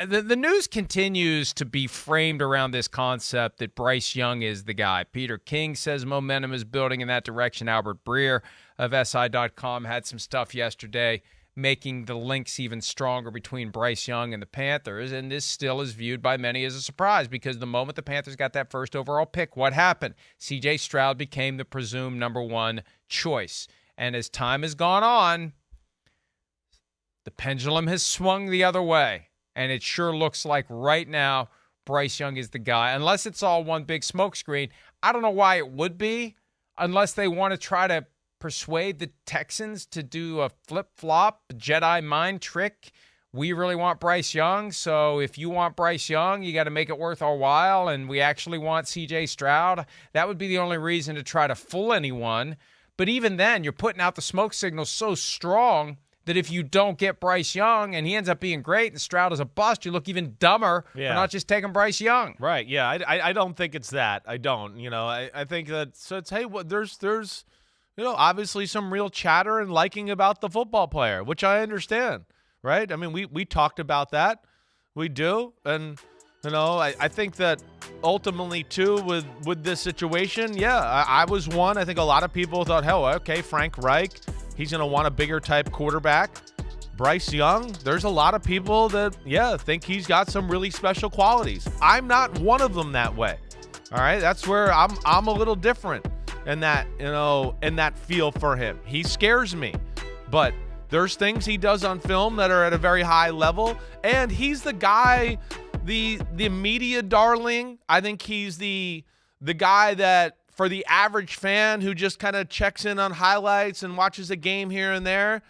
The news continues to be framed around this concept that Bryce Young is the guy. Peter King says momentum is building in that direction. Albert Breer of SI.com had some stuff yesterday making the links even stronger between Bryce Young and the Panthers, and this still is viewed by many as a surprise because the moment the Panthers got that first overall pick, what happened? C.J. Stroud became the presumed number one choice. And as time has gone on, the pendulum has swung the other way. And it sure looks like right now Bryce Young is the guy. Unless it's all one big smokescreen. I don't know why it would be, unless they want to try to persuade the Texans to do a flip-flop, Jedi mind trick. We really want Bryce Young, so if you want Bryce Young, you got to make it worth our while, and we actually want C.J. Stroud. That would be the only reason to try to fool anyone. But even then, you're putting out the smoke signal so strong that if you don't get Bryce Young and he ends up being great and Stroud is a bust, you look even dumber for not just taking Bryce Young. Right, yeah. I don't think it's that. I don't. I think that so it's, hey, there's obviously some real chatter and liking about the football player, which I understand, right? I mean, we talked about that. We do. And, I think that ultimately, too, with this situation, I was one. I think a lot of people thought, hell, okay, Frank Reich, he's going to want a bigger type quarterback. Bryce Young, there's a lot of people that, think he's got some really special qualities. I'm not one of them that way. All right, that's where I'm a little different in that, in that feel for him. He scares me, but there's things he does on film that are at a very high level, and he's the guy, the media darling. I think he's the guy that, for the average fan who just kind of checks in on highlights and watches a game here and there,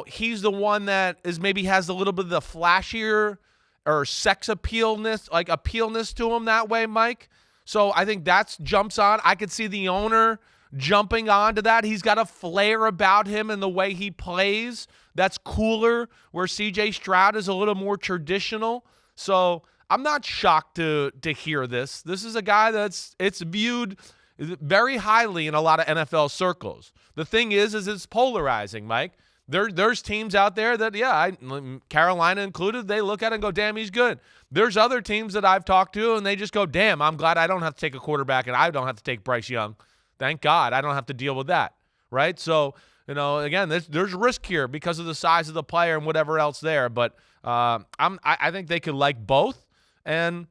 he's the one that maybe has a little bit of the flashier or sex appealness to him that way, Mike. So I think that jumps on. I could see the owner jumping onto that. He's got a flair about him and the way he plays that's cooler, where C.J. Stroud is a little more traditional. So I'm not shocked to hear this. This is a guy it's viewed very highly in a lot of NFL circles. The thing is it's polarizing, Mike. There's teams out there that, Carolina included, they look at it and go, damn, he's good. There's other teams that I've talked to, and they just go, damn, I'm glad I don't have to take a quarterback and I don't have to take Bryce Young. Thank God I don't have to deal with that, right? So, again, there's risk here because of the size of the player and whatever else there. But I think they could like both, and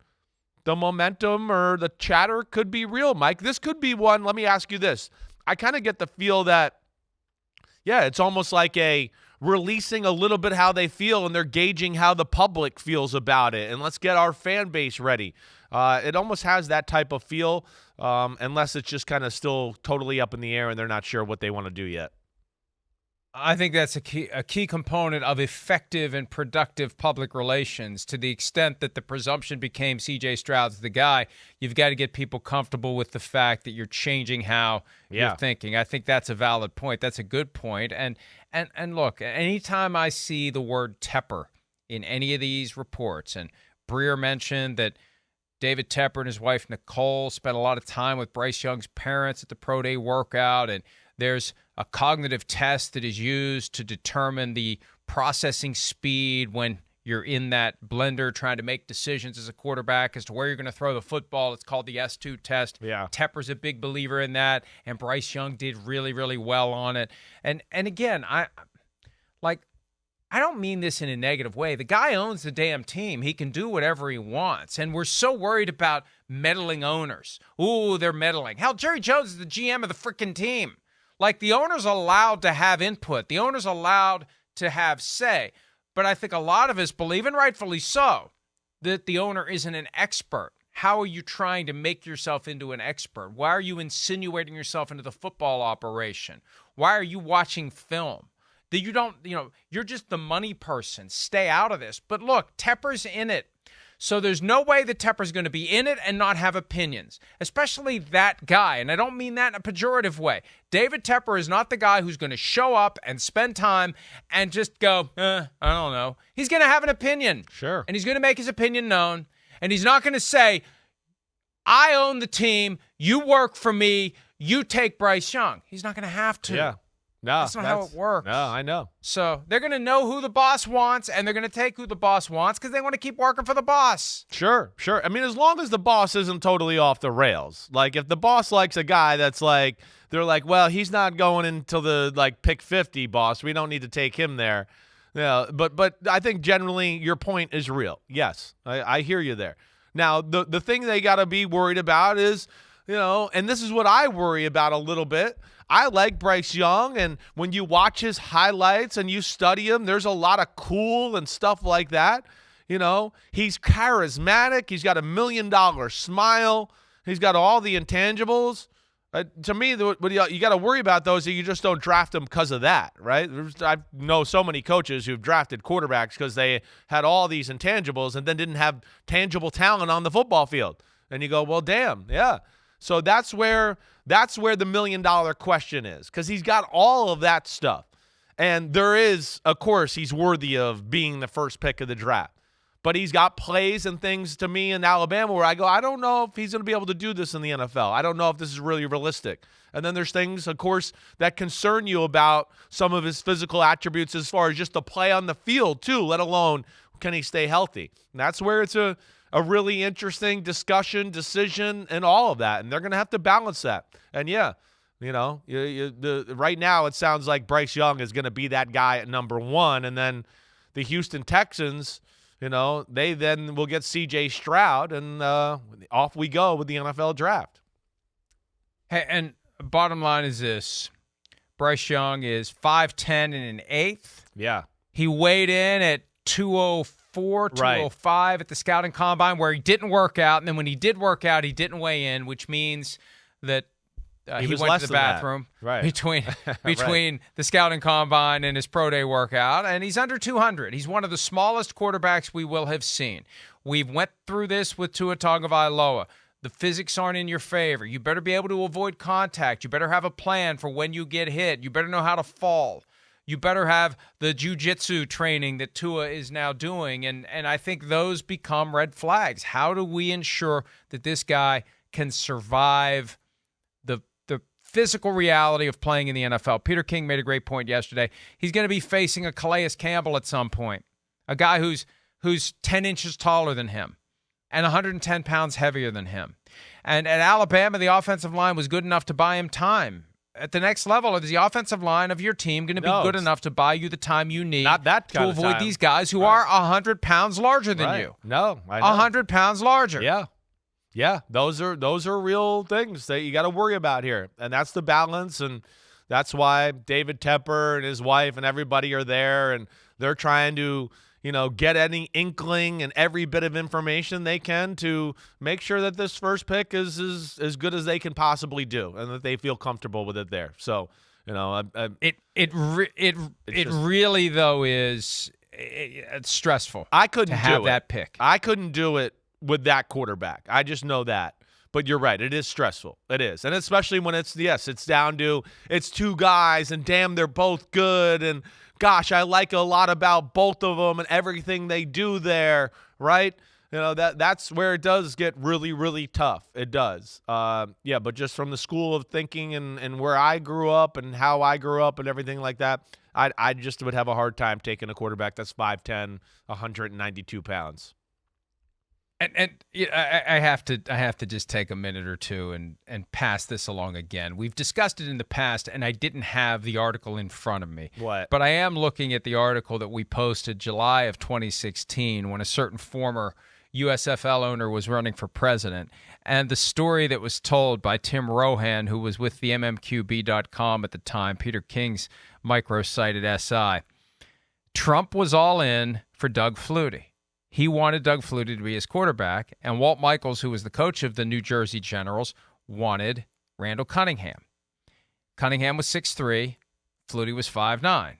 the momentum or the chatter could be real, Mike. This could be one. Let me ask you this. I kind of get the feel that, it's almost like releasing a little bit how they feel, and they're gauging how the public feels about it, and let's get our fan base ready. It almost has that type of feel, unless it's just kind of still totally up in the air and they're not sure what they want to do yet. I think that's a key component of effective and productive public relations. To the extent that the presumption became C.J. Stroud's the guy, you've got to get people comfortable with the fact that you're changing how you're thinking. I think that's a valid point. That's a good point. And look, anytime I see the word Tepper in any of these reports, and Breer mentioned that David Tepper and his wife Nicole spent a lot of time with Bryce Young's parents at the Pro Day workout, and there's a cognitive test that is used to determine the processing speed when you're in that blender trying to make decisions as a quarterback as to where you're going to throw the football. It's called the S2 test. Yeah. Tepper's a big believer in that, and Bryce Young did really, really well on it. And again, I don't mean this in a negative way. The guy owns the damn team. He can do whatever he wants. And we're so worried about meddling owners. Ooh, they're meddling. Hell, Jerry Jones is the GM of the freaking team. Like, the owner's allowed to have input. The owner's allowed to have say. But I think a lot of us believe, and rightfully so, that the owner isn't an expert. How are you trying to make yourself into an expert? Why are you insinuating yourself into the football operation? Why are you watching film? That you don't, you're just the money person. Stay out of this. But look, Tepper's in it. So there's no way that Tepper's going to be in it and not have opinions, especially that guy. And I don't mean that in a pejorative way. David Tepper is not the guy who's going to show up and spend time and just go, I don't know. He's going to have an opinion. Sure. And he's going to make his opinion known. And he's not going to say, I own the team. You work for me. You take Bryce Young. He's not going to have to. Yeah. No, that's not how it works. No, I know. So they're going to know who the boss wants, and they're going to take who the boss wants because they want to keep working for the boss. Sure. I mean, as long as the boss isn't totally off the rails. Like, if the boss likes a guy that's like, they're like, well, he's not going until the, like, pick 50, boss. We don't need to take him there. Yeah, but I think generally your point is real. Yes, I hear you there. Now, the thing they got to be worried about is, and this is what I worry about a little bit. I like Bryce Young, and when you watch his highlights and you study him, there's a lot of cool and stuff like that. He's charismatic. He's got $1 million smile. He's got all the intangibles. To me, what you got to worry about, though, is that you just don't draft them because of that, right? I know so many coaches who've drafted quarterbacks because they had all these intangibles and then didn't have tangible talent on the football field. And you go, well, damn, yeah. So that's where the $1 million question is, because he's got all of that stuff. And there is, of course, he's worthy of being the first pick of the draft. But he's got plays and things to me in Alabama where I go, I don't know if he's going to be able to do this in the NFL. I don't know if this is really realistic. And then there's things, of course, that concern you about some of his physical attributes as far as just the play on the field, too, let alone can he stay healthy. And that's where it's a really interesting discussion, decision, and all of that. And they're going to have to balance that. And, yeah, right now it sounds like Bryce Young is going to be that guy at number 1. And then the Houston Texans – they then will get C.J. Stroud, and off we go with the NFL draft. Hey, and bottom line is this. Bryce Young is 5'10" and an eighth. Yeah. He weighed in at 204, 205 at the scouting combine, where he didn't work out. And then when he did work out, he didn't weigh in, which means that he went to the bathroom between right. the scouting combine and his pro day workout, and he's under 200. He's one of the smallest quarterbacks we will have seen. We've went through this with Tua Tagovailoa. The physics aren't in your favor. You better be able to avoid contact. You better have a plan for when you get hit. You better know how to fall. You better have the jiu-jitsu training that Tua is now doing, and I think those become red flags. How do we ensure that this guy can survive the physical reality of playing in the NFL? Peter King made a great point yesterday. He's going to be facing a Calais Campbell at some point, a guy who's 10 inches taller than him and 110 pounds heavier than him. And at Alabama, the offensive line was good enough to buy him time. At the next level, is the offensive line of your team going to be good enough to buy you the time you need to avoid these guys who are 100 pounds larger than you? No, I know. 100 pounds larger. Yeah, those are real things that you got to worry about here, and that's the balance, and that's why David Tepper and his wife and everybody are there, and they're trying to get any inkling and every bit of information they can to make sure that this first pick is as good as they can possibly do, and that they feel comfortable with it there. So it really though is it's stressful. I couldn't have that pick. I couldn't do it with that quarterback. I just know that. But you're right. It is stressful. It is. And especially when it's down to it's two guys and damn, they're both good. And gosh, I like a lot about both of them and everything they do there. Right. That's where it does get really, really tough. It does. But just from the school of thinking and where I grew up and how I grew up and everything like that, I just would have a hard time taking a quarterback that's 5'10", 192 pounds. And I have to just take a minute or two and pass this along again. We've discussed it in the past, and I didn't have the article in front of me. What? But I am looking at the article that we posted July of 2016 when a certain former USFL owner was running for president, and the story that was told by Tim Rohan, who was with the MMQB.com at the time, Peter King's microsite at SI. Trump was all in for Doug Flutie. He wanted Doug Flutie to be his quarterback, and Walt Michaels, who was the coach of the New Jersey Generals, wanted Randall Cunningham. Cunningham was 6'3", Flutie was 5'9".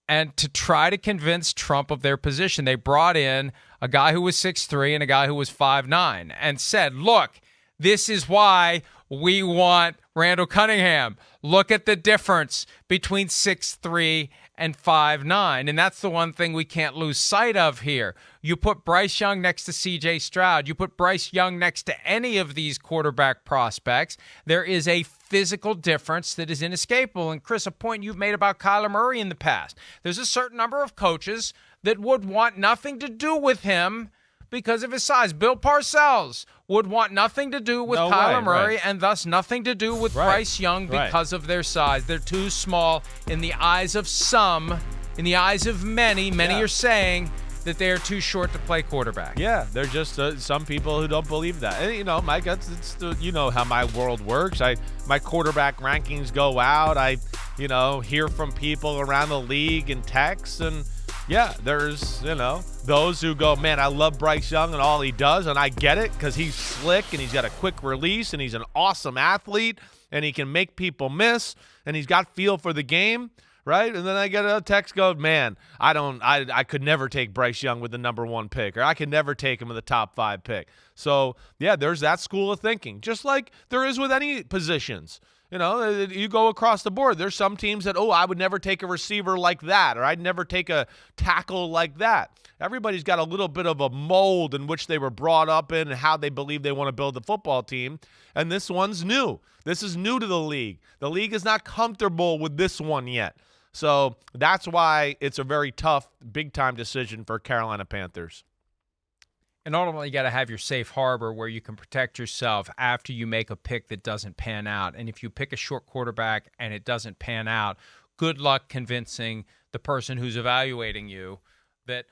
And to try to convince Trump of their position, they brought in a guy who was 6'3" and a guy who was 5'9", and said, look, this is why we want Randall Cunningham. Look at the difference between 6'3" and 5'9", and that's the one thing we can't lose sight of here. You put Bryce Young next to C.J. Stroud. You put Bryce Young next to any of these quarterback prospects. There is a physical difference that is inescapable. And, Chris, a point you've made about Kyler Murray in the past. There's a certain number of coaches that would want nothing to do with him because of his size. Bill Parcells would want nothing to do with Kyler Murray and thus nothing to do with Bryce Young because of their size. They're too small in the eyes of some, in the eyes of many. Many are saying that they are too short to play quarterback. Yeah, they're just some people who don't believe that. And, you know, Mike, you know how my world works. My quarterback rankings go out. I hear from people around the league and texts, and yeah, there's, those who go, man, I love Bryce Young and all he does, and I get it because he's slick and he's got a quick release and he's an awesome athlete and he can make people miss and he's got feel for the game, right? And then I get a text go, man, I could never take Bryce Young with the number 1 pick, or I could never take him with the top 5 pick. So, yeah, there's that school of thinking, just like there is with any positions. You go across the board. There's some teams that, I would never take a receiver like that, or I'd never take a tackle like that. Everybody's got a little bit of a mold in which they were brought up in and how they believe they want to build a football team. And this one's new. This is new to the league. The league is not comfortable with this one yet. So that's why it's a very tough, big-time decision for Carolina Panthers. And ultimately, you got to have your safe harbor where you can protect yourself after you make a pick that doesn't pan out. And if you pick a short quarterback and it doesn't pan out, good luck convincing the person who's evaluating you that,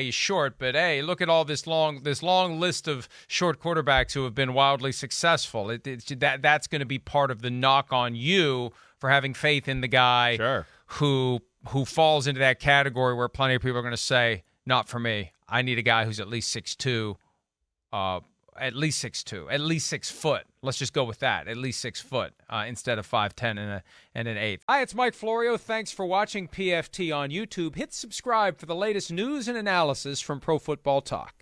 he's short, but hey, look at all this long list of short quarterbacks who have been wildly successful. That's going to be part of the knock on you for having faith in the guy who falls into that category where plenty of people are going to say, not for me. I need a guy who's at least 6'2", at least 6 foot. Let's just go with that. At least 6 foot instead of 5'10" and an eighth. Hi, it's Mike Florio. Thanks for watching PFT on YouTube. Hit subscribe for the latest news and analysis from Pro Football Talk.